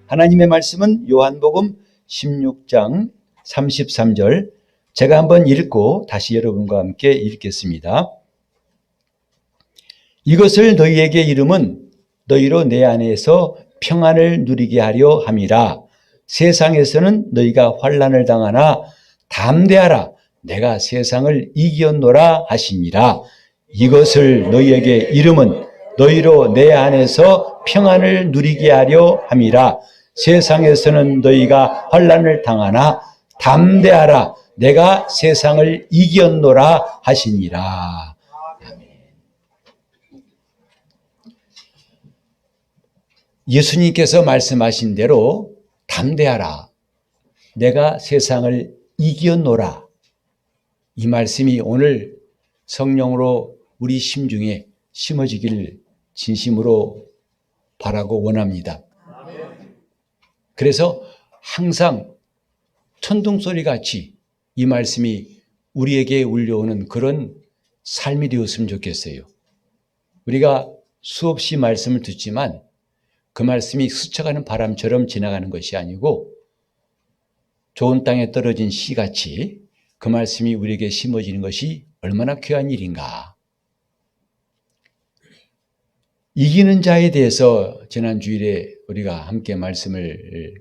하나님의 말씀은 요한복음 16장 33절, 제가 한번 읽고 다시 여러분과 함께 읽겠습니다. 이것을 너희에게 이름은 너희로 내 안에서 평안을 누리게 하려 함이라. 세상에서는 너희가 환난을 당하나 담대하라, 내가 세상을 이겼노라 하시니라. 이것을 너희에게 이름은 너희로 내 안에서 평안을 누리게 하려 함이라. 세상에서는 너희가 환난을 당하나 담대하라, 내가 세상을 이겼노라 하시니라. 아멘. 예수님께서 말씀하신 대로 담대하라, 내가 세상을 이겼노라. 이 말씀이 오늘 성령으로 우리 심중에 심어지기를 진심으로 바라고 원합니다. 그래서 항상 천둥소리 같이 이 말씀이 우리에게 울려오는 그런 삶이 되었으면 좋겠어요. 우리가 수없이 말씀을 듣지만 그 말씀이 스쳐가는 바람처럼 지나가는 것이 아니고 좋은 땅에 떨어진 씨같이 그 말씀이 우리에게 심어지는 것이 얼마나 귀한 일인가. 이기는 자에 대해서 지난 주일에 우리가 함께 말씀을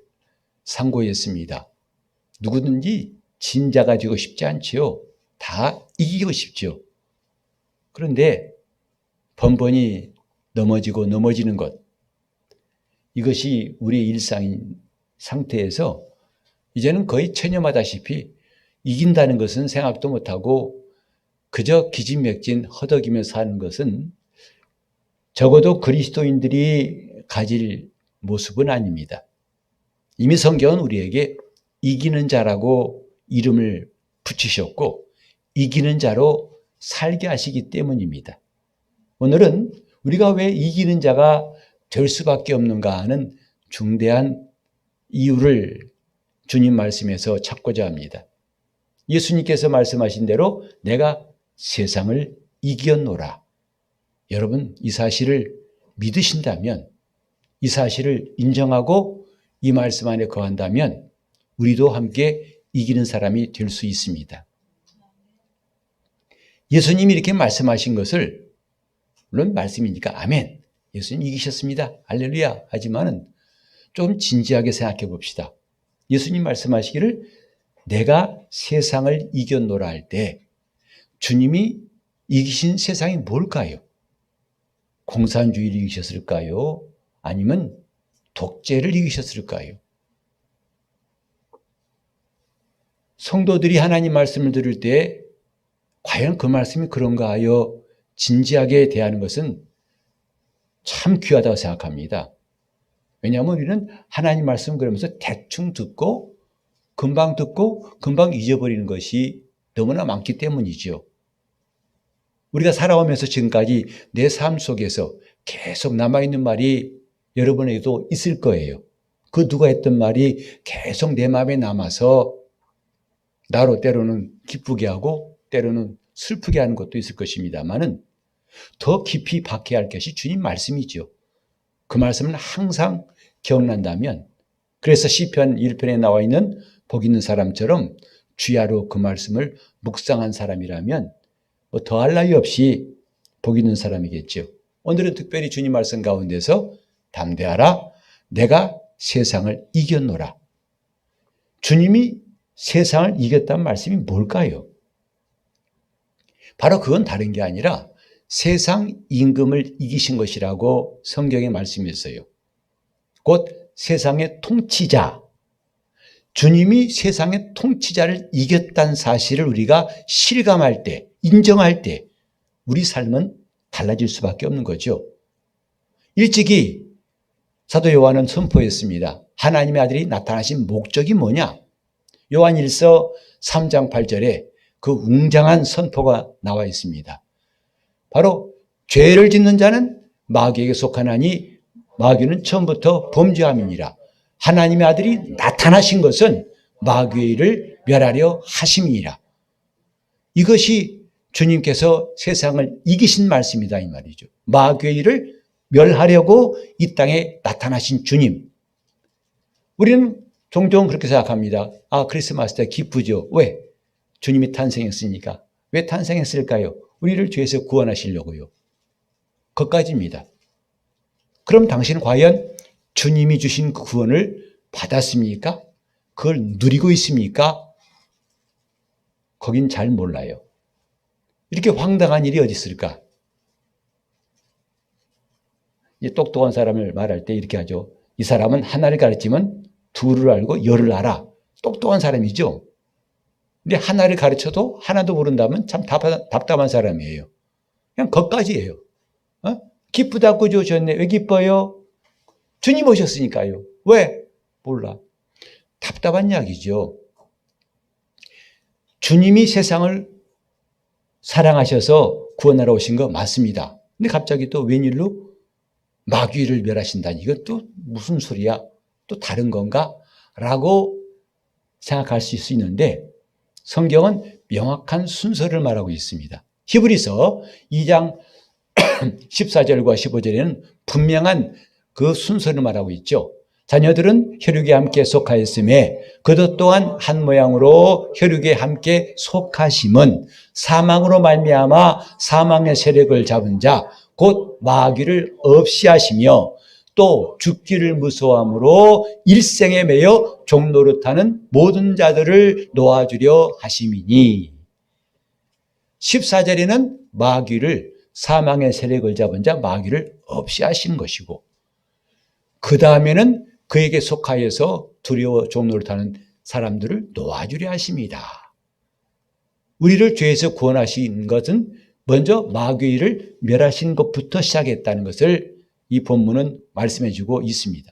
상고했습니다. 누구든지 진 자가 되고 싶지 않지요. 다 이기고 싶죠. 그런데 번번이 넘어지고 넘어지는 것, 이것이 우리의 일상인 상태에서 이제는 거의 체념하다시피 이긴다는 것은 생각도 못하고 그저 기진맥진 허덕이며 사는 것은 적어도 그리스도인들이 가질 모습은 아닙니다. 이미 성경은 우리에게 이기는 자라고 이름을 붙이셨고 이기는 자로 살게 하시기 때문입니다. 오늘은 우리가 왜 이기는 자가 될 수밖에 없는가 하는 중대한 이유를 주님 말씀에서 찾고자 합니다. 예수님께서 말씀하신 대로 내가 세상을 이겼노라. 여러분, 이 사실을 믿으신다면, 이 사실을 인정하고 이 말씀 안에 거한다면 우리도 함께 이기는 사람이 될 수 있습니다. 예수님이 이렇게 말씀하신 것을, 물론 말씀이니까 아멘, 예수님 이기셨습니다, 할렐루야 하지만은 좀 진지하게 생각해 봅시다. 예수님 말씀하시기를 내가 세상을 이겼노라 할 때 주님이 이기신 세상이 뭘까요? 공산주의를 이기셨을까요? 아니면 독재를 이기셨을까요? 성도들이 하나님 말씀을 들을 때 과연 그 말씀이 그런가 하여 진지하게 대하는 것은 참 귀하다고 생각합니다. 왜냐하면 우리는 하나님 말씀 그러면서 대충 듣고 금방 잊어버리는 것이 너무나 많기 때문이죠. 우리가 살아오면서 지금까지 내 삶 속에서 계속 남아있는 말이 여러분에게도 있을 거예요. 그 누가 했던 말이 계속 내 마음에 남아서 나로 때로는 기쁘게 하고 때로는 슬프게 하는 것도 있을 것입니다만은 더 깊이 박해야 할 것이 주님 말씀이죠. 그 말씀은 항상 기억난다면, 그래서 시편 1편에 나와 있는 복 있는 사람처럼 주야로 그 말씀을 묵상한 사람이라면 뭐 더할 나위 없이 복 있는 사람이겠죠. 오늘은 특별히 주님 말씀 가운데서 담대하라, 내가 세상을 이겼노라. 주님이 세상을 이겼다는 말씀이 뭘까요? 바로 그건 다른 게 아니라 세상 임금을 이기신 것이라고 성경에 말씀했어요. 곧 세상의 통치자, 주님이 세상의 통치자를 이겼다는 사실을 우리가 실감할 때, 인정할 때 우리 삶은 달라질 수밖에 없는 거죠. 일찍이 사도 요한은 선포했습니다. 하나님의 아들이 나타나신 목적이 뭐냐? 요한 1서 3장 8절에 그 웅장한 선포가 나와 있습니다. 바로 죄를 짓는 자는 마귀에게 속하나니 마귀는 처음부터 범죄함이니라. 하나님의 아들이 나타나신 것은 마귀의 일을 멸하려 하심이니라. 이것이 주님께서 세상을 이기신 말씀이다 이 말이죠. 마귀의 일을 멸하려고 이 땅에 나타나신 주님. 우리는 종종 그렇게 생각합니다. 아, 크리스마스 때 기쁘죠. 왜? 주님이 탄생했으니까. 왜 탄생했을까요? 우리를 죄에서 구원하시려고요. 그것까지입니다. 그럼 당신은 과연 주님이 주신 그 구원을 받았습니까? 그걸 누리고 있습니까? 거긴 잘 몰라요. 이렇게 황당한 일이 어디 있을까? 이 똑똑한 사람을 말할 때 이렇게 하죠. 이 사람은 하나를 가르치면 둘을 알고 열을 알아. 똑똑한 사람이죠. 근데 하나를 가르쳐도 하나도 모른다면 참 답답한 사람이에요. 그냥 그것까지예요. 기쁘다고 주셨네. 왜 기뻐요? 주님 오셨으니까요. 왜? 몰라. 답답한 이야기죠. 주님이 세상을 사랑하셔서 구원하러 오신 거 맞습니다. 근데 갑자기 또 웬일로 마귀를 멸하신다니 이건 또 무슨 소리야? 또 다른 건가? 라고 생각할 수 있는데 성경은 명확한 순서를 말하고 있습니다. 히브리서 2장 14절과 15절에는 분명한 그 순서를 말하고 있죠. 자녀들은 혈육에 함께 속하였음에 그것 또한 한 모양으로 혈육에 함께 속하심은 사망으로 말미암아 사망의 세력을 잡은 자 곧 마귀를 없이 하시며 또 죽기를 무서워함으로 일생에 매여 종노릇하는 모든 자들을 놓아주려 하심이니 14절에는 마귀를 사망의 세력을 잡은 자 마귀를 없이 하신 것이고 그 다음에는 그에게 속하여서 두려워 종노릇하는 사람들을 놓아주려 하십니다. 우리를 죄에서 구원하신 것은 먼저 마귀를 멸하신 것부터 시작했다는 것을 이 본문은 말씀해 주고 있습니다.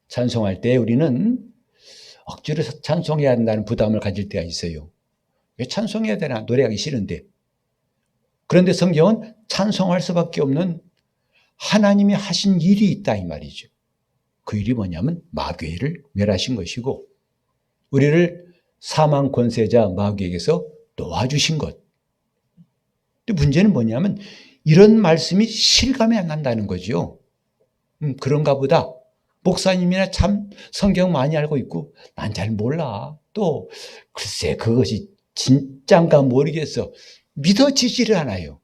찬송할 때 우리는 억지로 찬송해야 한다는 부담을 가질 때가 있어요. 왜 찬송해야 되나? 노래하기 싫은데. 그런데 성경은 찬송할 수밖에 없는 하나님이 하신 일이 있다 이 말이죠. 그 일이 뭐냐면 마귀를 멸하신 것이고 우리를 사망 권세자 마귀에게서 놓아주신 것. 근데 문제는 뭐냐면 이런 말씀이 실감이 안 난다는 거죠. 그런가 보다. 목사님이나 참 성경 많이 알고 있고 난 잘 몰라. 또 글쎄 그것이 진짠가 모르겠어. 믿어지지를 않아요.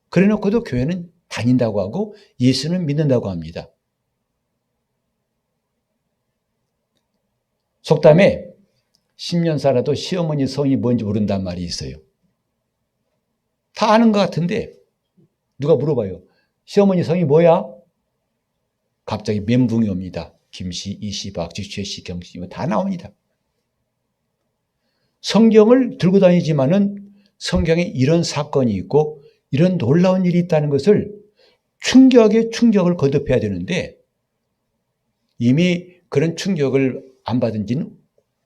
그래 놓고도 교회는 다닌다고 하고 예수는 믿는다고 합니다. 속담에 10년 살아도 시어머니 성이 뭔지 모른단 말이 있어요. 다 아는 것 같은데 누가 물어봐요. 시어머니 성이 뭐야? 갑자기 멘붕이 옵니다. 김씨, 이씨, 박씨, 최씨, 경씨 다 나옵니다. 성경을 들고 다니지만은 성경에 이런 사건이 있고 이런 놀라운 일이 있다는 것을 충격에 충격을 거듭해야 되는데 이미 그런 충격을 안 받은 지는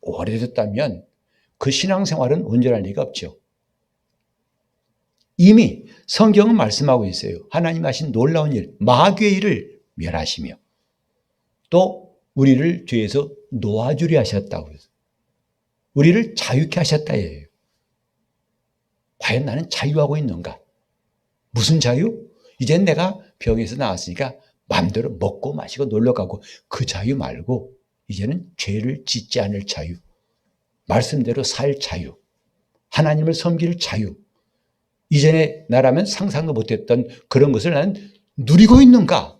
오래됐다면 그 신앙생활은 온전할 리가 없죠. 이미 성경은 말씀하고 있어요. 하나님 하신 놀라운 일, 마귀의 일을 멸하시며 또 우리를 죄에서 놓아주려 하셨다고 해서 우리를 자유케 하셨다예요. 과연 나는 자유하고 있는가? 무슨 자유? 이젠 내가 병에서 나왔으니까 마음대로 먹고 마시고 놀러가고 그 자유 말고 이제는 죄를 짓지 않을 자유, 말씀대로 살 자유, 하나님을 섬길 자유. 이전에 나라면 상상도 못했던 그런 것을 나는 누리고 있는가?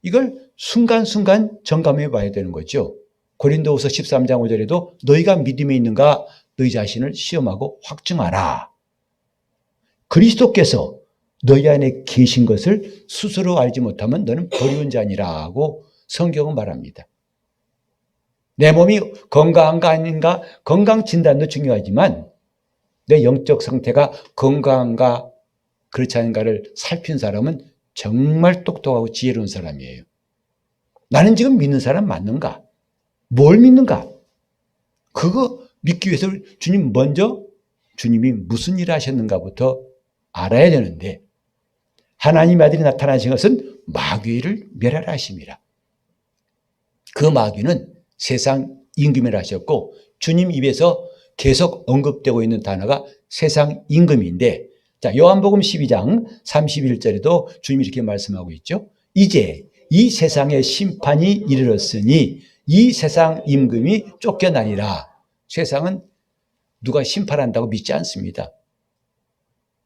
이걸 순간순간 점검해 봐야 되는 거죠. 고린도후서 13장 5절에도 너희가 믿음이 있는가 너희 자신을 시험하고 확증하라. 그리스도께서 너희 안에 계신 것을 스스로 알지 못하면 너는 버리운 자니라고 성경은 말합니다. 내 몸이 건강한가 아닌가 건강 진단도 중요하지만 내 영적 상태가 건강한가 그렇지 않은가를 살핀 사람은 정말 똑똑하고 지혜로운 사람이에요. 나는 지금 믿는 사람 맞는가? 뭘 믿는가? 그거 믿기 위해서 주님 먼저 주님이 무슨 일을 하셨는가부터 알아야 되는데 하나님 아들이 나타나신 것은 마귀를 멸하라 하심이라. 그 마귀는 세상 임금이라 하셨고 주님 입에서 계속 언급되고 있는 단어가 세상 임금인데 자 요한복음 12장 31절에도 주님이 이렇게 말씀하고 있죠. 이제 이 세상에 심판이 이르렀으니 이 세상 임금이 쫓겨나니라. 세상은 누가 심판한다고 믿지 않습니다.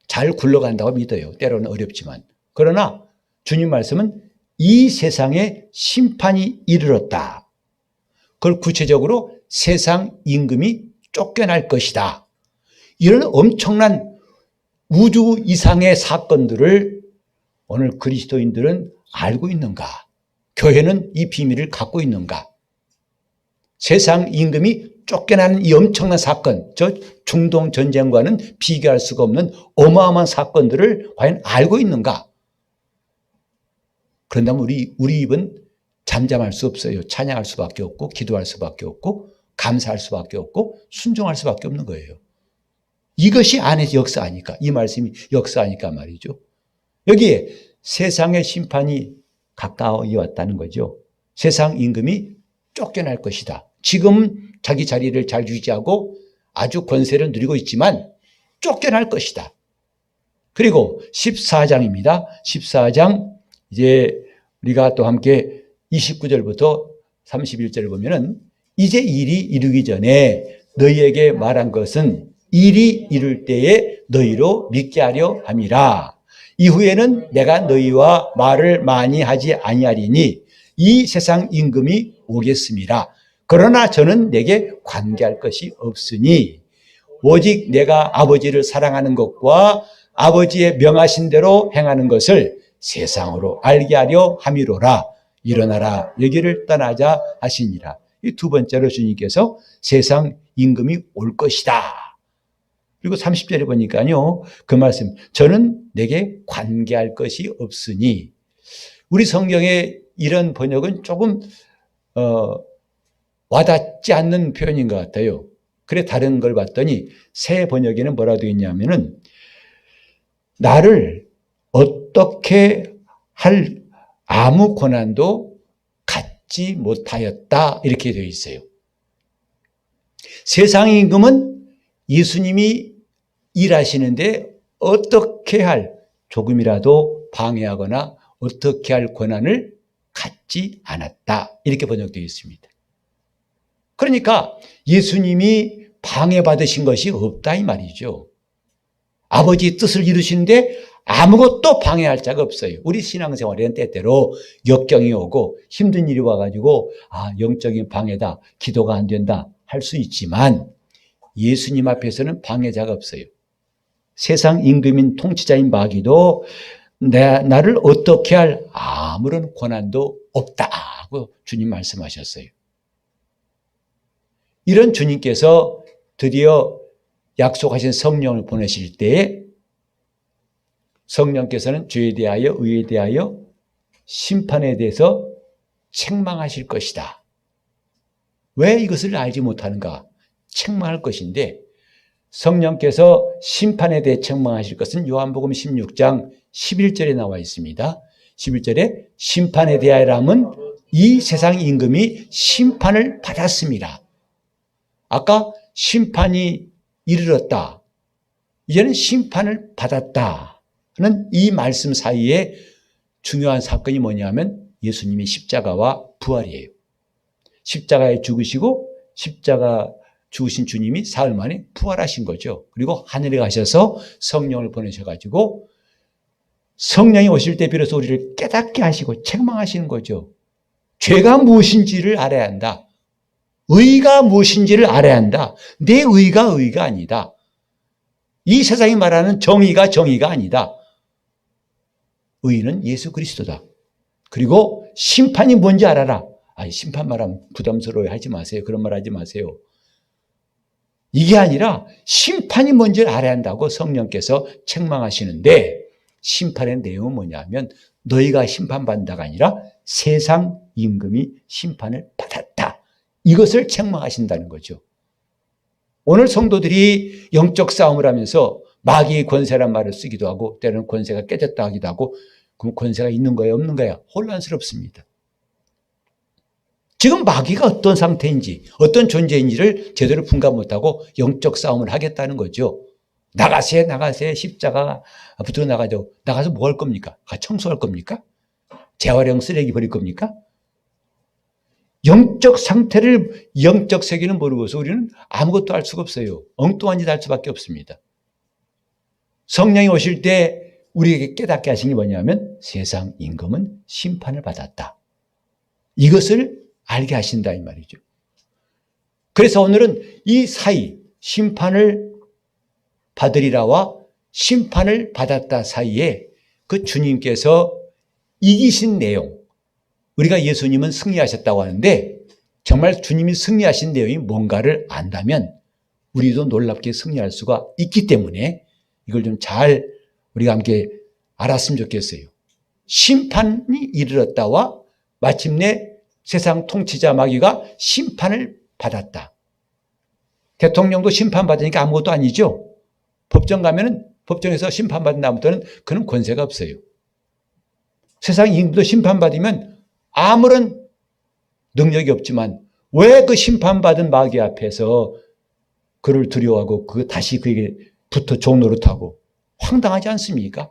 잘 굴러간다고 믿어요. 때로는 어렵지만. 그러나 주님 말씀은 이 세상에 심판이 이르렀다. 그걸 구체적으로 세상 임금이 쫓겨날 것이다. 이런 엄청난 우주 이상의 사건들을 오늘 그리스도인들은 알고 있는가? 교회는 이 비밀을 갖고 있는가? 세상 임금이 쫓겨나는 이 엄청난 사건, 저 중동 전쟁과는 비교할 수가 없는 어마어마한 사건들을 과연 알고 있는가? 그런다면 우리 입은 잠잠할 수 없어요. 찬양할 수밖에 없고, 기도할 수밖에 없고, 감사할 수밖에 없고, 순종할 수밖에 없는 거예요. 이것이 안에서 역사하니까, 이 말씀이 역사하니까 말이죠. 여기에 세상의 심판이 가까이 왔다는 거죠. 세상 임금이 쫓겨날 것이다. 지금 자기 자리를 잘 유지하고 아주 권세를 누리고 있지만 쫓겨날 것이다. 그리고 14장입니다. 14장 이제 우리가 또 함께 29절부터 31절을 보면은 이제 일이 이루기 전에 너희에게 말한 것은 일이 이룰 때에 너희로 믿게 하려 함이라. 이후에는 내가 너희와 말을 많이 하지 아니하리니 이 세상 임금이 오겠음이라. 그러나 저는 내게 관계할 것이 없으니 오직 내가 아버지를 사랑하는 것과 아버지의 명하신 대로 행하는 것을 세상으로 알게 하려 함이로라. 일어나라 여기를 떠나자 하시니라. 이 두 번째로 주님께서 세상 임금이 올 것이다. 그리고 30절에 보니까요. 그 말씀 저는 내게 관계할 것이 없으니 우리 성경에 이런 번역은 조금 와닿지 않는 표현인 것 같아요. 그래 다른 걸 봤더니 새 번역에는 뭐라고 되어 있냐면은 나를 어떻게 할 아무 권한도 갖지 못하였다 이렇게 되어 있어요. 세상 임금은 예수님이 일하시는데 어떻게 할 조금이라도 방해하거나 어떻게 할 권한을 갖지 않았다 이렇게 번역되어 있습니다. 그러니까 예수님이 방해받으신 것이 없다 이 말이죠. 아버지의 뜻을 이루시는데 아무것도 방해할 자가 없어요. 우리 신앙생활에는 때때로 역경이 오고 힘든 일이 와가지고 영적인 방해다, 기도가 안 된다 할 수 있지만 예수님 앞에서는 방해자가 없어요. 세상 임금인 통치자인 마귀도 나를 어떻게 할 아무런 권한도 없다고 주님 말씀하셨어요. 이런 주님께서 드디어 약속하신 성령을 보내실 때에 성령께서는 죄에 대하여 의에 대하여 심판에 대해서 책망하실 것이다. 왜 이것을 알지 못하는가? 책망할 것인데 성령께서 심판에 대해 책망하실 것은 요한복음 16장 11절에 나와 있습니다. 11절에 심판에 대하여라면 이 세상 임금이 심판을 받았습니다. 아까 심판이 이르렀다. 이제는 심판을 받았다. 하는 이 말씀 사이에 중요한 사건이 뭐냐면 예수님의 십자가와 부활이에요. 십자가에 죽으시고 십자가 죽으신 주님이 사흘 만에 부활하신 거죠. 그리고 하늘에 가셔서 성령을 보내셔가지고 성령이 오실 때 비로소 우리를 깨닫게 하시고 책망하시는 거죠. 죄가 무엇인지를 알아야 한다. 의가 무엇인지를 알아야 한다. 내 의가 아니다. 이 세상이 말하는 정의가 아니다. 의는 예수 그리스도다. 그리고 심판이 뭔지 알아라. 심판 말하면 부담스러워 하지 마세요. 그런 말 하지 마세요. 이게 아니라 심판이 뭔지를 알아야 한다고 성령께서 책망하시는데 심판의 내용은 뭐냐면 너희가 심판받는다가 아니라 세상 임금이 심판을 받았다. 이것을 책망하신다는 거죠. 오늘 성도들이 영적 싸움을 하면서 마귀의 권세란 말을 쓰기도 하고 때로는 권세가 깨졌다 하기도 하고 그럼 권세가 있는 거야 없는 거야 혼란스럽습니다. 지금 마귀가 어떤 상태인지 어떤 존재인지를 제대로 분간 못하고 영적 싸움을 하겠다는 거죠. 나가세 십자가 붙들어 나가서 뭐 할 겁니까? 청소할 겁니까? 재활용 쓰레기 버릴 겁니까? 영적 상태를, 영적 세계는 모르고서 우리는 아무것도 할 수가 없어요. 엉뚱한 짓 할 수밖에 없습니다. 성령이 오실 때 우리에게 깨닫게 하신 게 뭐냐면 세상 임금은 심판을 받았다. 이것을 알게 하신다 이 말이죠. 그래서 오늘은 이 사이, 심판을 받으리라와 심판을 받았다 사이에 그 주님께서 이기신 내용, 우리가 예수님은 승리하셨다고 하는데 정말 주님이 승리하신 내용이 뭔가를 안다면 우리도 놀랍게 승리할 수가 있기 때문에 이걸 좀 잘 우리가 함께 알았으면 좋겠어요. 심판이 이르렀다와 마침내 세상 통치자 마귀가 심판을 받았다. 대통령도 심판받으니까 아무것도 아니죠. 법정 가면은 법정에서 심판받은 다음부터는 그는 권세가 없어요. 세상 임금도 심판받으면 아무런 능력이 없지만 왜 그 심판받은 마귀 앞에서 그를 두려워하고 다시 그에게 붙어 종노릇하고 황당하지 않습니까?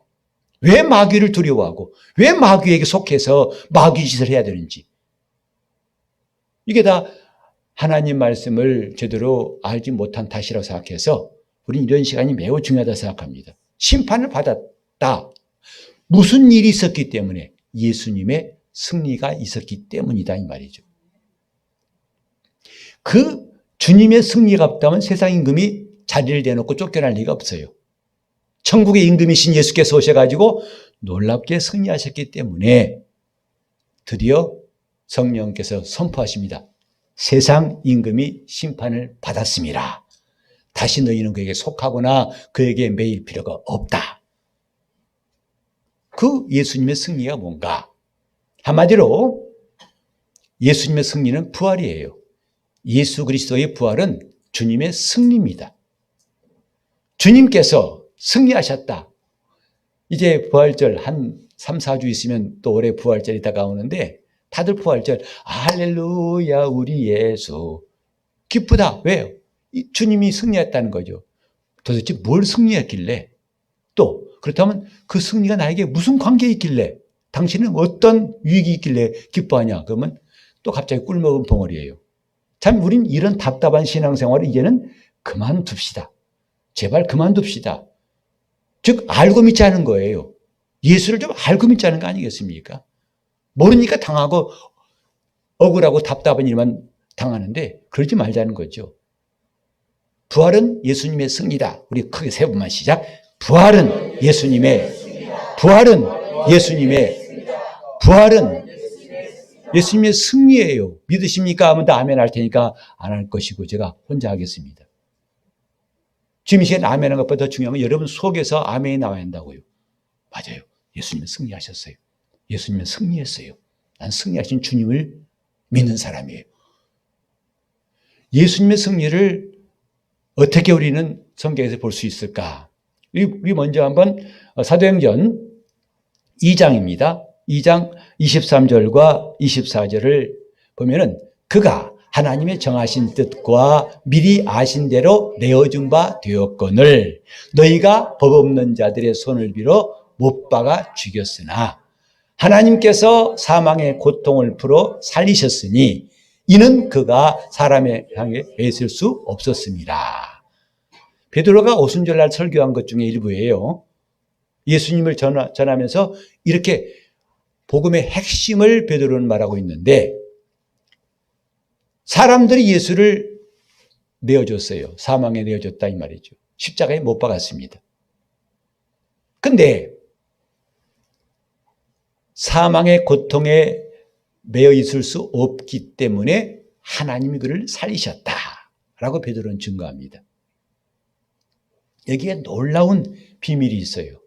왜 마귀를 두려워하고 왜 마귀에게 속해서 마귀 짓을 해야 되는지. 이게 다 하나님 말씀을 제대로 알지 못한 탓이라고 생각해서 우리는 이런 시간이 매우 중요하다고 생각합니다. 심판을 받았다. 무슨 일이 있었기 때문에? 예수님의 승리가 있었기 때문이다 이 말이죠. 그 주님의 승리가 없다면 세상 임금이 자리를 내놓고 쫓겨날 리가 없어요. 천국의 임금이신 예수께서 오셔가지고 놀랍게 승리하셨기 때문에 드디어 성령께서 선포하십니다. 세상 임금이 심판을 받았습니다. 다시 너희는 그에게 속하거나 그에게 매일 필요가 없다. 그 예수님의 승리가 뭔가? 한마디로 예수님의 승리는 부활이에요. 예수 그리스도의 부활은 주님의 승리입니다. 주님께서 승리하셨다. 이제 부활절 한 3, 4주 있으면 또 올해 부활절이 다가오는데 다들 부활절 할렐루야 우리 예수 기쁘다. 왜요? 주님이 승리했다는 거죠. 도대체 뭘 승리했길래? 또 그렇다면 그 승리가 나에게 무슨 관계에 있길래? 당신은 어떤 유익이 있길래 기뻐하냐? 그러면 또 갑자기 꿀먹은 벙어리예요. 참 우린 이런 답답한 신앙생활을 이제는 그만둡시다. 제발 그만둡시다. 즉 알고 믿지 않은 거예요. 예수를 좀 알고 믿지 않은 거 아니겠습니까? 모르니까 당하고 억울하고 답답한 일만 당하는데 그러지 말자는 거죠. 부활은 예수님의 승리다. 우리 크게 세 번만 시작. 부활은 예수님의 승리예요. 믿으십니까? 하면 다 아멘 할 테니까 안 할 것이고 제가 혼자 하겠습니다. 지금 이 시간에 아멘 하는 것보다 더 중요한 건 여러분 속에서 아멘이 나와야 한다고요. 맞아요. 예수님은 승리하셨어요. 예수님은 승리했어요. 난 승리하신 주님을 믿는 사람이에요. 예수님의 승리를 어떻게 우리는 성경에서 볼 수 있을까? 우리 먼저 한번 사도행전 2장입니다. 2장 23절과 24절을 보면은 그가 하나님의 정하신 뜻과 미리 아신 대로 내어준 바 되었거늘 너희가 법 없는 자들의 손을 빌어 못 박아 죽였으나 하나님께서 사망의 고통을 풀어 살리셨으니 이는 그가 사람의 향해 애쓸 수 없었습니다. 베드로가 오순절날 설교한 것 중에 일부예요. 예수님을 전하면서 이렇게 복음의 핵심을 베드로는 말하고 있는데 사람들이 예수를 내어줬어요. 사망에 내어줬다 이 말이죠. 십자가에 못 박았습니다. 근데 사망의 고통에 매여 있을 수 없기 때문에 하나님이 그를 살리셨다라고 베드로는 증거합니다. 여기에 놀라운 비밀이 있어요.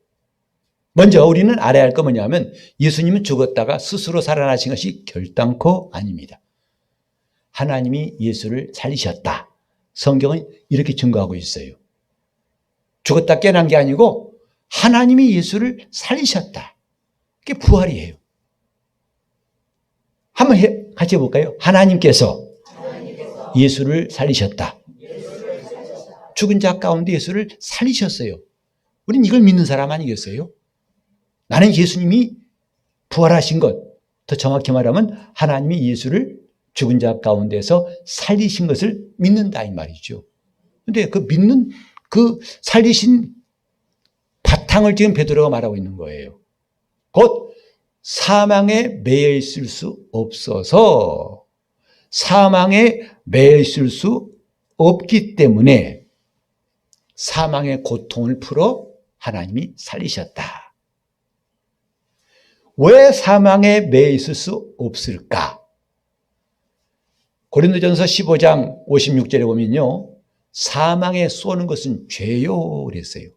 먼저 우리는 알아야 할 거 뭐냐면 예수님은 죽었다가 스스로 살아나신 것이 결단코 아닙니다. 하나님이 예수를 살리셨다. 성경은 이렇게 증거하고 있어요. 죽었다 깨난 게 아니고 하나님이 예수를 살리셨다. 그게 부활이에요. 한번 같이 해볼까요? 하나님께서 예수를 살리셨다. 죽은 자 가운데 예수를 살리셨어요. 우린 이걸 믿는 사람 아니겠어요? 나는 예수님이 부활하신 것, 더 정확히 말하면 하나님이 예수를 죽은 자 가운데서 살리신 것을 믿는다 이 말이죠. 그런데 그 믿는 그 살리신 바탕을 지금 베드로가 말하고 있는 거예요. 곧 사망에 매여 있을 수 없어서 사망에 매여 있을 수 없기 때문에 사망의 고통을 풀어 하나님이 살리셨다. 왜 사망에 매여 있을 수 없을까? 고린도전서 15장 56절에 보면요. 사망에 쏘는 것은 죄요 그랬어요.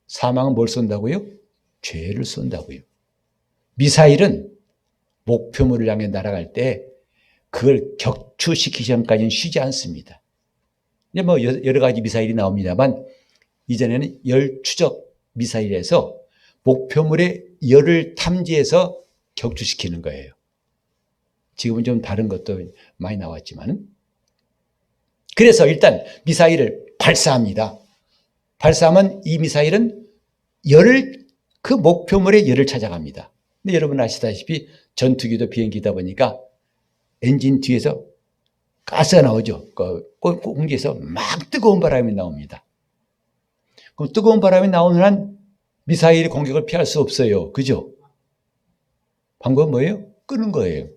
사망은 뭘 쏜다고요? 죄를 쏜다고요. 미사일은 목표물을 향해 날아갈 때 그걸 격추시키기 전까지는 쉬지 않습니다. 이제 뭐 여러 가지 미사일이 나옵니다만 이전에는 열 추적 미사일에서 목표물의 열을 탐지해서 격추시키는 거예요. 지금은 좀 다른 것도 많이 나왔지만. 그래서 일단 미사일을 발사합니다. 발사하면 이 미사일은 그 목표물의 열을 찾아갑니다. 근데 여러분 아시다시피 전투기도 비행기다 보니까 엔진 뒤에서 가스가 나오죠. 공기에서 막 뜨거운 바람이 나옵니다. 그럼 뜨거운 바람이 나오는 한 미사일이 공격을 피할 수 없어요. 그죠? 방법은 뭐예요? 끄는 거예요.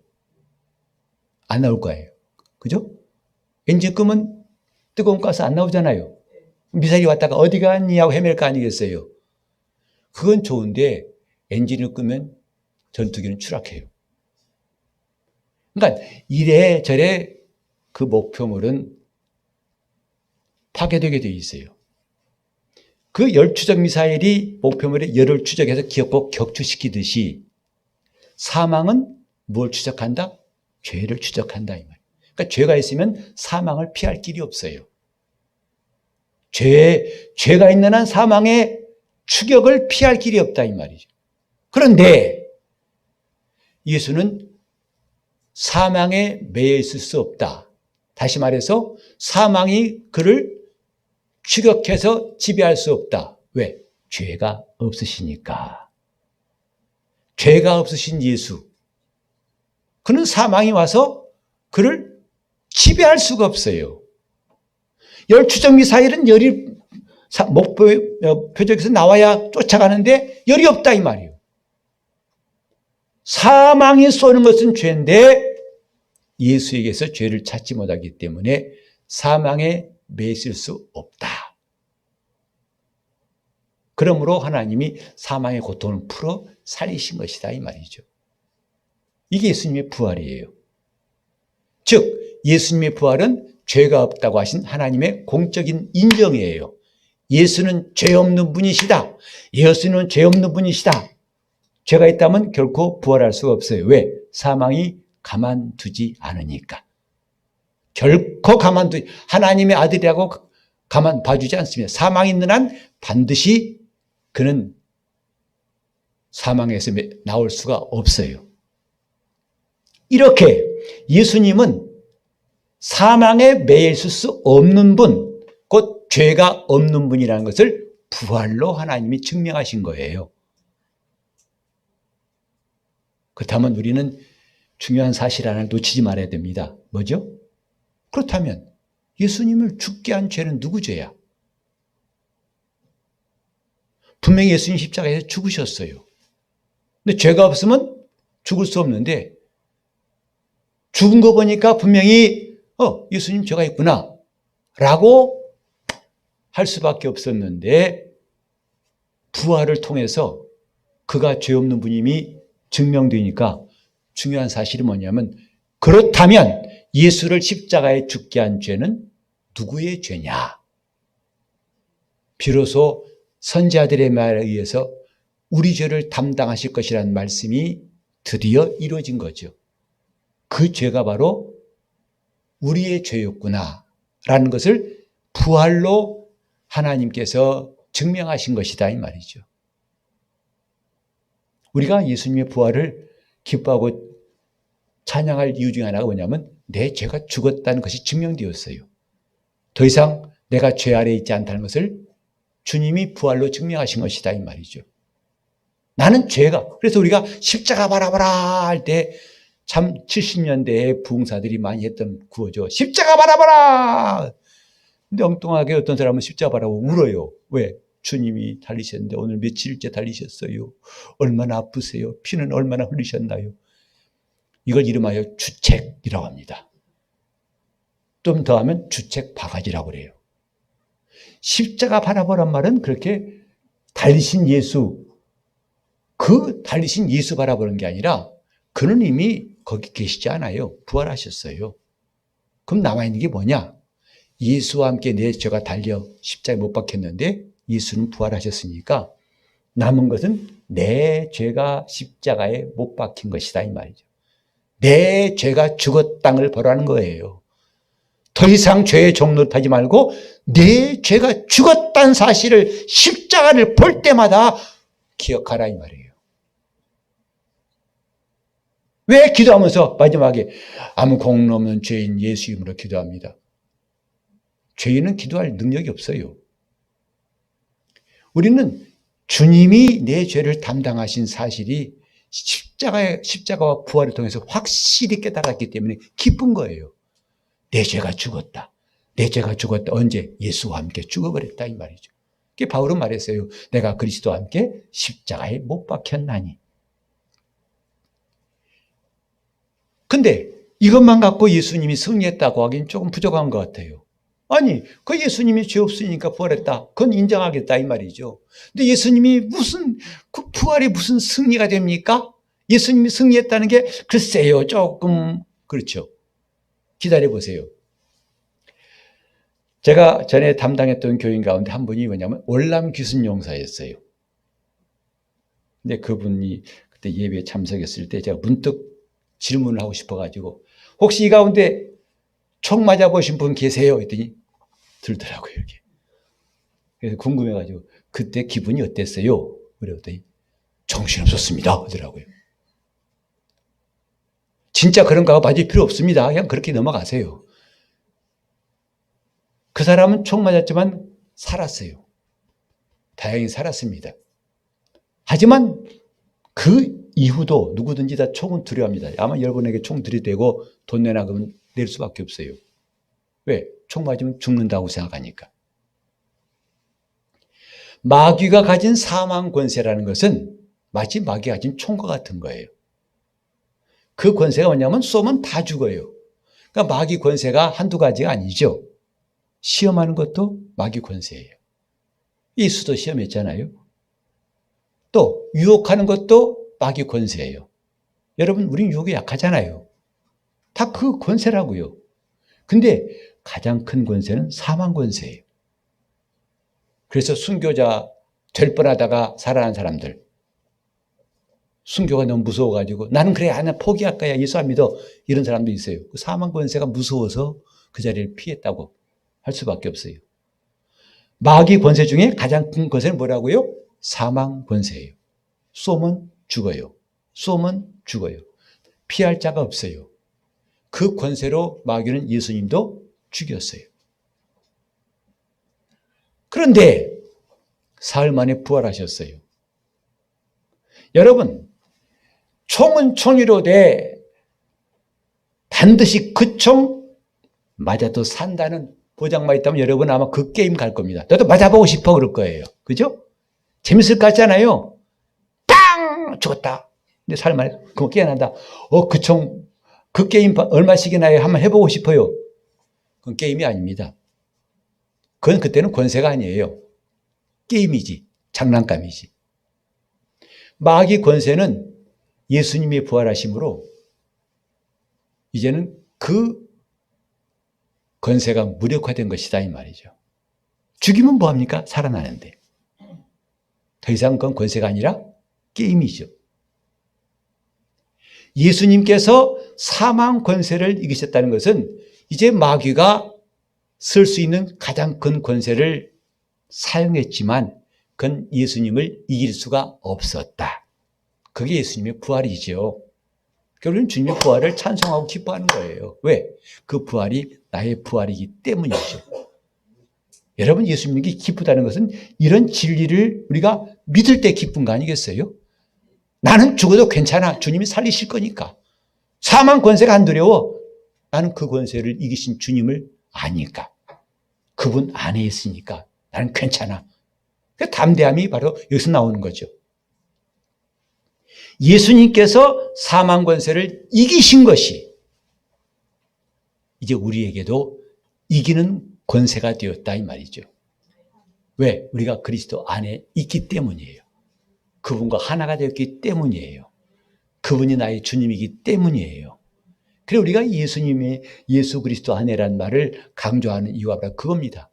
안 나올 거예요. 그죠? 엔진 끄면 뜨거운 가스 안 나오잖아요. 미사일이 왔다가 어디 갔니 하고 헤맬 거 아니겠어요? 그건 좋은데 엔진을 끄면 전투기는 추락해요. 그러니까 이래저래 그 목표물은 파괴되게 되어 있어요. 그 열추적 미사일이 목표물의 열을 추적해서 기어코 격추시키듯이 사망은 뭘 추적한다? 죄를 추적한다 이 말이에요. 그러니까 죄가 있으면 사망을 피할 길이 없어요. 죄가 있는 한 사망의 추격을 피할 길이 없다 이 말이죠. 그런데 예수는 사망에 매여 있을 수 없다. 다시 말해서 사망이 그를 추격해서 지배할 수 없다. 왜? 죄가 없으시니까. 죄가 없으신 예수. 그는 사망이 와서 그를 지배할 수가 없어요. 열추적 미사일은 열이 목표 표적에서 나와야 쫓아가는데 열이 없다 이 말이에요. 사망이 쏘는 것은 죄인데 예수에게서 죄를 찾지 못하기 때문에 사망에 매실 수 없다. 그러므로 하나님이 사망의 고통을 풀어 살리신 것이다 이 말이죠. 이게 예수님의 부활이에요. 즉 예수님의 부활은 죄가 없다고 하신 하나님의 공적인 인정이에요. 예수는 죄 없는 분이시다. 예수는 죄 없는 분이시다. 죄가 있다면 결코 부활할 수가 없어요. 왜? 사망이 가만두지 않으니까. 결코 하나님의 아들이라고 가만 봐주지 않습니다. 사망이 있는 한 반드시 그는 사망에서 나올 수가 없어요. 이렇게 예수님은 사망에 매여 있을 수 없는 분, 곧 죄가 없는 분이라는 것을 부활로 하나님이 증명하신 거예요. 그렇다면 우리는 중요한 사실 하나를 놓치지 말아야 됩니다. 뭐죠? 그렇다면 예수님을 죽게 한 죄는 누구 죄야? 분명히 예수님 십자가에서 죽으셨어요. 근데 죄가 없으면 죽을 수 없는데 죽은 거 보니까 분명히 예수님 죄가 있구나 라고 할 수밖에 없었는데 부활을 통해서 그가 죄 없는 분임이 증명되니까 중요한 사실이 뭐냐면 그렇다면 예수를 십자가에 죽게 한 죄는 누구의 죄냐? 비로소 선지자들의 말에 의해서 우리 죄를 담당하실 것이라는 말씀이 드디어 이루어진 거죠. 그 죄가 바로 우리의 죄였구나 라는 것을 부활로 하나님께서 증명하신 것이다 이 말이죠. 우리가 예수님의 부활을 기뻐하고 찬양할 이유 중에 하나가 뭐냐면 내 죄가 죽었다는 것이 증명되었어요. 더 이상 내가 죄 아래에 있지 않다는 것을 주님이 부활로 증명하신 것이다 이 말이죠. 나는 죄가. 그래서 우리가 십자가 바라보라 할 때 참 70년대에 부흥사들이 많이 했던 구호죠. 십자가 바라보라. 근데 엉뚱하게 어떤 사람은 십자가 바라보고 울어요. 왜? 주님이 달리셨는데 오늘 며칠째 달리셨어요. 얼마나 아프세요? 피는 얼마나 흘리셨나요? 이걸 이름하여 주책이라고 합니다. 좀 더 하면 주책 바가지라고 그래요. 십자가 바라보란 말은 그렇게 달리신 예수, 그 달리신 예수 바라보는 게 아니라 그는 이미 거기 계시지 않아요. 부활하셨어요. 그럼 남아있는 게 뭐냐? 예수와 함께 내 죄가 달려 십자가에 못 박혔는데 예수는 부활하셨으니까 남은 것은 내 죄가 십자가에 못 박힌 것이다 이 말이죠. 내 죄가 죽었다는 벌하는 거예요. 더 이상 죄의 종로를 타지 말고 내 죄가 죽었다는 사실을 십자가를 볼 때마다 기억하라 이 말이에요. 왜 기도하면서 마지막에 아무 공로 없는 죄인 예수 이름으로 기도합니다. 죄인은 기도할 능력이 없어요. 우리는 주님이 내 죄를 담당하신 사실이 십자가와 부활을 통해서 확실히 깨달았기 때문에 기쁜 거예요. 내 죄가 죽었다. 내 죄가 죽었다. 언제? 예수와 함께 죽어버렸다 이 말이죠. 그게 바울은 말했어요. 내가 그리스도와 함께 십자가에 못 박혔나니. 근데 이것만 갖고 예수님이 승리했다고 하기는 조금 부족한 것 같아요. 아니, 그 예수님이 죄 없으니까 부활했다. 그건 인정하겠다 이 말이죠. 근데 예수님이 그 부활이 무슨 승리가 됩니까? 예수님이 승리했다는 게 글쎄요, 조금 그렇죠. 기다려보세요. 제가 전에 담당했던 교인 가운데 한 분이 뭐냐면 월남 귀순 용사였어요. 근데 그분이 그때 예배에 참석했을 때 제가 문득 질문을 하고 싶어가지고 혹시 이 가운데 총 맞아보신 분 계세요? 했더니 들더라고요, 이렇게. 그래서 궁금해가지고 그때 기분이 어땠어요? 그랬더니 정신없었습니다. 하더라고요. 진짜 그런가 맞을 필요 없습니다. 그냥 그렇게 넘어가세요. 그 사람은 총 맞았지만 살았어요. 다행히 살았습니다. 하지만 그 이후도 누구든지 다 총은 두려워합니다. 아마 여러분에게 총 들이대고 돈 내놔 그러면 낼 수밖에 없어요. 왜? 총 맞으면 죽는다고 생각하니까. 마귀가 가진 사망 권세라는 것은 마치 마귀가 가진 총과 같은 거예요. 그 권세가 뭐냐면 쏘면 다 죽어요. 그러니까 마귀 권세가 한두 가지가 아니죠. 시험하는 것도 마귀 권세예요. 예수도 시험했잖아요. 또 유혹하는 것도 마귀 권세예요. 여러분, 우린 유혹에 약하잖아요. 다 그 권세라고요. 근데 가장 큰 권세는 사망 권세예요. 그래서 순교자 될 뻔하다가 살아난 사람들, 순교가 너무 무서워가지고 나는 그래, 나 포기할 거야, 예수 안 믿어, 이런 사람도 있어요. 그 사망 권세가 무서워서 그 자리를 피했다고 할 수밖에 없어요. 마귀 권세 중에 가장 큰 권세는 뭐라고요? 사망 권세예요. 쏘면 죽어요. 쏘면 죽어요. 피할 자가 없어요. 그 권세로 마귀는 예수님도 죽였어요. 그런데 사흘 만에 부활하셨어요. 여러분, 총은 총이로되 반드시 그 총 맞아도 산다는 보장만 있다면 여러분 아마 그 게임 갈 겁니다. 너도 맞아보고 싶어 그럴 거예요. 그죠? 재밌을 것 같잖아요. 땅! 죽었다. 근데 사흘 만에 그거 깨어난다. 그 총, 그 게임 얼마씩이나 해요? 한번 해보고 싶어요. 그건 게임이 아닙니다. 그건 그때는 권세가 아니에요. 게임이지. 장난감이지. 마귀 권세는 예수님이 부활하심으로 이제는 그 권세가 무력화된 것이다 이 말이죠. 죽이면 뭐합니까? 살아나는데. 더 이상 그건 권세가 아니라 게임이죠. 예수님께서 사망 권세를 이기셨다는 것은 이제 마귀가 쓸 수 있는 가장 큰 권세를 사용했지만 그건 예수님을 이길 수가 없었다. 그게 예수님의 부활이죠. 그러니까 우리는 주님의 부활을 찬송하고 기뻐하는 거예요. 왜? 그 부활이 나의 부활이기 때문이죠. 여러분, 예수님께 기쁘다는 것은 이런 진리를 우리가 믿을 때 기쁜 거 아니겠어요? 나는 죽어도 괜찮아. 주님이 살리실 거니까. 사망 권세가 안 두려워. 나는 그 권세를 이기신 주님을 아니까. 그분 안에 있으니까 나는 괜찮아. 그 담대함이 바로 여기서 나오는 거죠. 예수님께서 사망 권세를 이기신 것이 이제 우리에게도 이기는 권세가 되었다 이 말이죠. 왜? 우리가 그리스도 안에 있기 때문이에요. 그분과 하나가 되었기 때문이에요. 그분이 나의 주님이기 때문이에요. 그래서 우리가 예수님의 예수 그리스도 안에란 말을 강조하는 이유가 바로 그겁니다.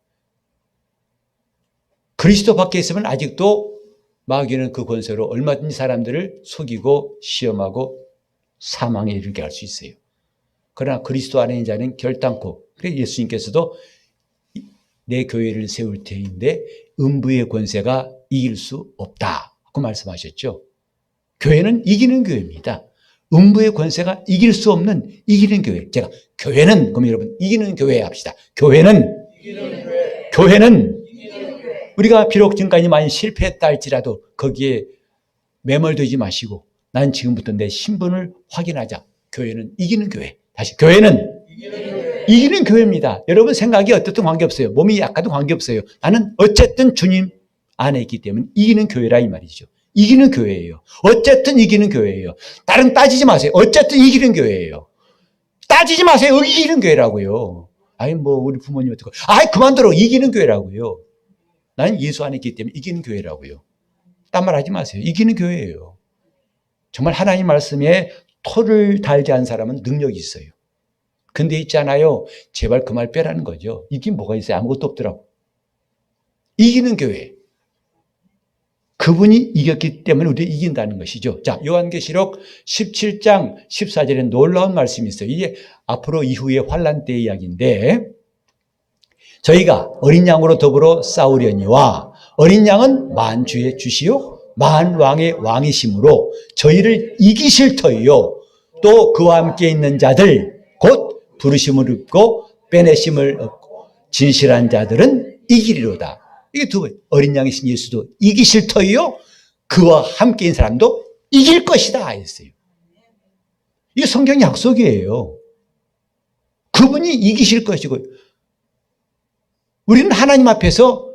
그리스도 밖에 있으면 아직도 마귀는 그 권세로 얼마든지 사람들을 속이고 시험하고 사망에 이르게 할 수 있어요. 그러나 그리스도 안에 있는 자는 결단코, 그래서 예수님께서도 내 교회를 세울 테인데 음부의 권세가 이길 수 없다고 말씀하셨죠. 교회는 이기는 교회입니다. 음부의 권세가 이길 수 없는 이기는 교회. 제가 교회는, 그럼 여러분 이기는 교회 합시다. 교회는 우리가 비록 지금까지 많이 실패했다 할지라도 거기에 매몰되지 마시고 난 지금부터 내 신분을 확인하자. 교회는 이기는 교회. 다시 교회는 이기는 교회입니다. 여러분 생각이 어떻든 관계없어요. 몸이 약해도 관계없어요. 나는 어쨌든 주님 안에 있기 때문에 이기는 교회라 이 말이죠. 이기는 교회예요. 어쨌든 이기는 교회예요. 다른 따지지 마세요. 어쨌든 이기는 교회예요. 따지지 마세요. 이기는 교회라고요. 아니 뭐 우리 부모님 어떻게 아이 그만둬라. 이기는 교회라고요. 나는 예수 안에 있기 때문에 이기는 교회라고요. 딴 말 하지 마세요. 이기는 교회예요. 정말 하나님 말씀에 토를 달지 않은 사람은 능력이 있어요. 근데 있잖아요. 제발 그 말 빼라는 거죠. 이긴 뭐가 있어요? 아무것도 없더라고. 이기는 교회. 그분이 이겼기 때문에 우리가 이긴다는 것이죠. 자, 요한계시록 17장 14절에 놀라운 말씀이 있어요. 이게 앞으로 이후의 환란 때 이야기인데 저희가 어린 양으로 더불어 싸우려니와 어린 양은 만주의 주시요 만왕의 왕이심으로 저희를 이기실 터이요 또 그와 함께 있는 자들 곧 부르심을 얻고 빼내심을 얻고 진실한 자들은 이기리로다. 이게 두 번. 어린 양이신 예수도 이기실 터이요 그와 함께 있는 사람도 이길 것이다 했어요. 이게 성경 약속이에요. 그분이 이기실 것이고 우리는 하나님 앞에서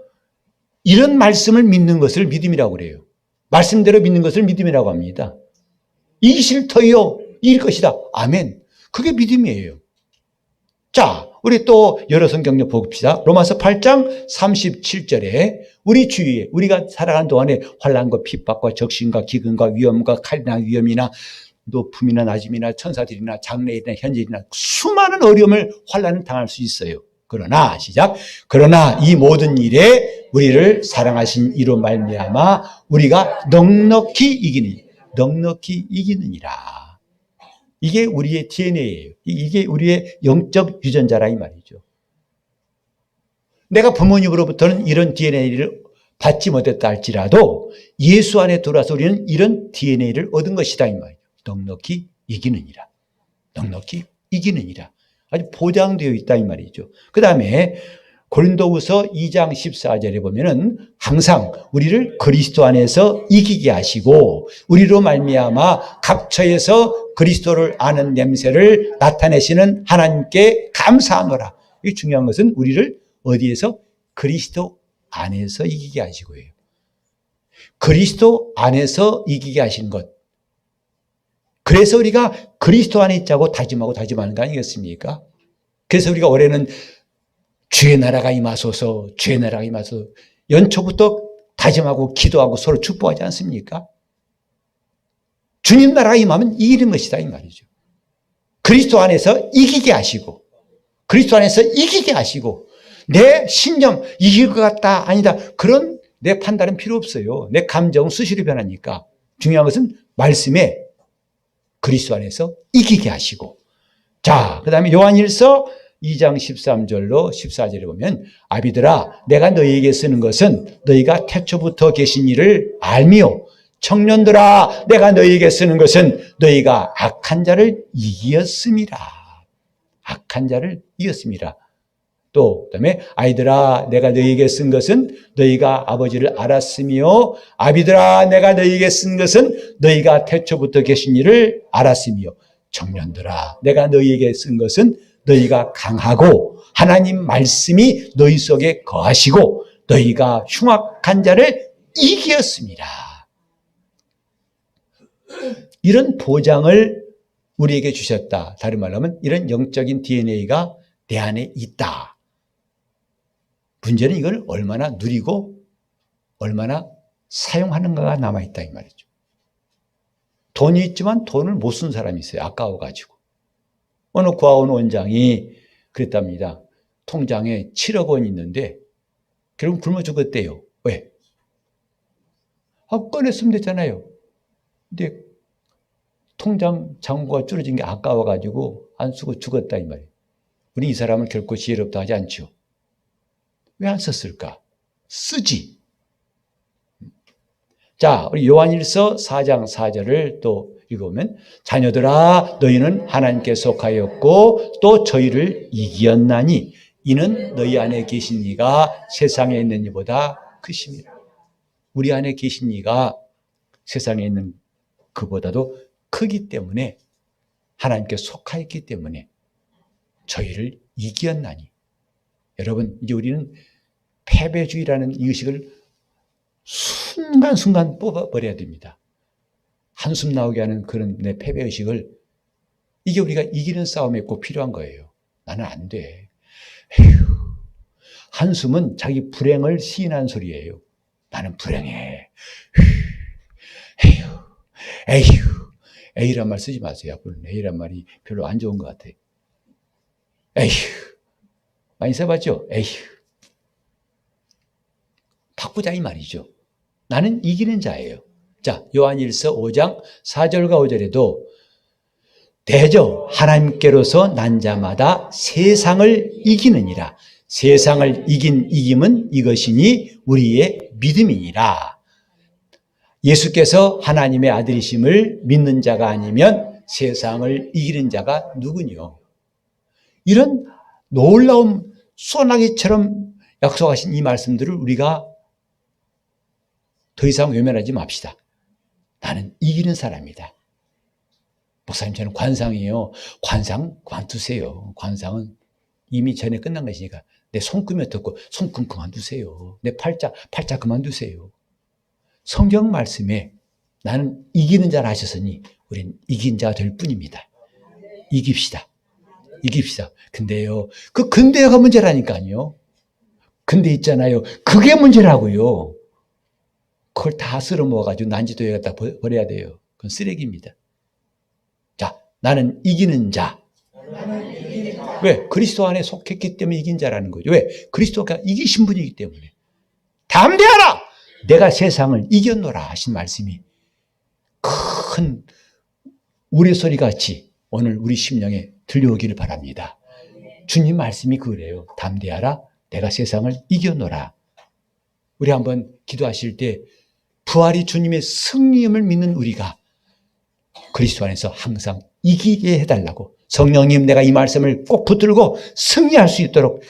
이런 말씀을 믿는 것을 믿음이라고 그래요. 말씀대로 믿는 것을 믿음이라고 합니다. 이기실 터이요 이길 것이다. 아멘. 그게 믿음이에요. 자, 우리 또 여러 성경을 봅시다. 로마서 8장 37절에 우리 주위에 우리가 살아가는 동안에 환난과 핍박과 적신과 기근과 위험과 칼이나 위험이나 높음이나 낮음이나 천사들이나 장래일이나 현재일이나 수많은 어려움을 환난을 당할 수 있어요. 그러나 시작. 그러나 이 모든 일에 우리를 사랑하신 이로 말미암아 우리가 넉넉히 이기느니라. 이게 우리의 DNA예요. 이게 우리의 영적 유전자라 이 말이죠. 내가 부모님으로부터는 이런 DNA를 받지 못했다 할지라도 예수 안에 들어와서 우리는 이런 DNA를 얻은 것이다 이 말이죠. 넉넉히 이기느니라. 넉넉히 이기느니라. 아주 보장되어 있다 이 말이죠. 그 다음에 고린도후서 2장 14절에 보면은 항상 우리를 그리스도 안에서 이기게 하시고 우리로 말미암아 각처에서 그리스도를 아는 냄새를 나타내시는 하나님께 감사하노라. 이 중요한 것은 우리를 어디에서? 그리스도 안에서 이기게 하시고요. 그리스도 안에서 이기게 하신 것. 그래서 우리가 그리스도 안에 있자고 다짐하는 거 아니겠습니까? 그래서 우리가 올해는 주의 나라가 임하소서, 주의 나라가 임하소서 연초부터 다짐하고 기도하고 서로 축복하지 않습니까? 주님 나라가 임하면 이기는 것이다 이 말이죠. 그리스도 안에서 이기게 하시고 그리스도 안에서 이기게 하시고 내 신념 이길 것 같다 아니다 그런 내 판단은 필요 없어요. 내 감정은 수시로 변하니까 중요한 것은 말씀에 그리스도 안에서 이기게 하시고 자, 그 다음에 요한일서 2장 13절로 14절에 보면 아비들아 내가 너희에게 쓰는 것은 너희가 태초부터 계신 이를 알미요 청년들아 내가 너희에게 쓰는 것은 너희가 악한 자를 이기었음이라. 악한 자를 이겼습니다. 또 그다음에 아이들아 내가 너희에게 쓴 것은 너희가 아버지를 알았으며 아비들아 내가 너희에게 쓴 것은 너희가 태초부터 계신 이를 알았으며 청년들아 내가 너희에게 쓴 것은 너희가 강하고 하나님 말씀이 너희 속에 거하시고 너희가 흉악한 자를 이기었습니다. 이런 보장을 우리에게 주셨다. 다른 말로 하면 이런 영적인 DNA가 내 안에 있다. 문제는 이걸 얼마나 누리고 얼마나 사용하는가가 남아있다 이 말이죠. 돈이 있지만 돈을 못 쓴 사람이 있어요. 아까워가지고. 어느 고아원 원장이 그랬답니다. 통장에 7억 원이 있는데 결국 굶어 죽었대요. 왜? 꺼냈으면 됐잖아요. 근데 통장 잔고가 줄어진 게 아까워가지고 안 쓰고 죽었다 이 말이에요. 우리 이 사람은 결코 지혜롭다 하지 않죠. 왜 안 썼을까? 쓰지. 자, 우리 요한일서 4장 4절을 또 읽으면 자녀들아 너희는 하나님께 속하였고 또 저희를 이기었나니 이는 너희 안에 계신 이가 세상에 있는 이보다 크심이라. 우리 안에 계신 이가 세상에 있는 그보다도 크기 때문에 하나님께 속하였기 때문에 저희를 이기었나니. 여러분 이제 우리는 패배주의라는 이 의식을 순간순간 뽑아버려야 됩니다. 한숨 나오게 하는 그런 내 패배의식을 이게 우리가 이기는 싸움에 꼭 필요한 거예요. 나는 안 돼. 에휴. 한숨은 자기 불행을 시인한 소리예요. 나는 불행해. 에휴. 에휴. 에이란 말 쓰지 마세요. 앞으로는 에이란 말이 별로 안 좋은 것 같아요. 에휴. 많이 써봤죠? 에휴. 바꾸자 이 말이죠. 나는 이기는 자예요. 자, 요한일서 5장 4절과 5절에도 대저 하나님께로서 난 자마다 세상을 이기느니라. 세상을 이긴 이김은 이것이니 우리의 믿음이니라. 예수께서 하나님의 아들이심을 믿는 자가 아니면 세상을 이기는 자가 누구뇨? 이런 놀라운 소나기처럼 약속하신 이 말씀들을 우리가 더 이상 외면하지 맙시다. 나는 이기는 사람이다. 목사님 저는 관상이에요. 관상 그만두세요. 관상은 이미 전에 끝난 것이니까 내 손금이 어떻고 손금 그만두세요. 내 팔자 그만두세요. 성경 말씀에 나는 이기는 자라 하셨으니 우린 이긴 자가 될 뿐입니다. 이깁시다. 이깁시다. 근데요. 그 근데가 문제라니까요. 근데 있잖아요. 그게 문제라고요. 그걸 다 쓸어 모아가지고 난지도에 갖다 버려야 돼요. 그건 쓰레기입니다. 자, 나는 이기는 자. 왜? 그리스도 안에 속했기 때문에 이긴 자라는 거죠. 왜? 그리스도가 이기신 분이기 때문에. 담대하라! 내가 세상을 이겼노라 하신 말씀이 큰 우레소리 같이 오늘 우리 심령에 들려오기를 바랍니다. 주님 말씀이 그래요. 담대하라. 내가 세상을 이겼노라. 우리 한번 기도하실 때 부활이 주님의 승리임을 믿는 우리가 그리스도 안에서 항상 이기게 해달라고 성령님 내가 이 말씀을 꼭 붙들고 승리할 수 있도록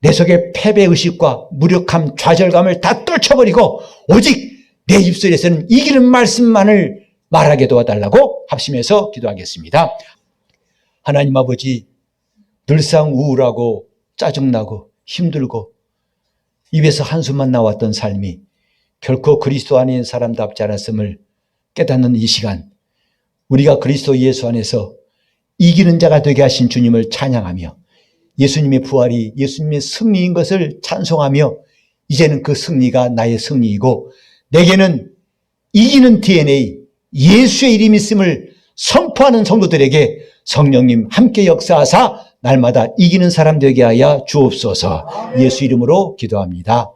내 속의 패배의식과 무력함, 좌절감을 다 떨쳐버리고 오직 내 입술에서는 이기는 말씀만을 말하게 도와달라고 합심해서 기도하겠습니다. 하나님 아버지 늘상 우울하고 짜증나고 힘들고 입에서 한숨만 나왔던 삶이 결코 그리스도 안에 있는 사람답지 않았음을 깨닫는 이 시간 우리가 그리스도 예수 안에서 이기는 자가 되게 하신 주님을 찬양하며 예수님의 부활이 예수님의 승리인 것을 찬송하며 이제는 그 승리가 나의 승리이고 내게는 이기는 DNA 예수의 이름이 있음을 선포하는 성도들에게 성령님 함께 역사하사 날마다 이기는 사람 되게 하여 주옵소서. 예수 이름으로 기도합니다.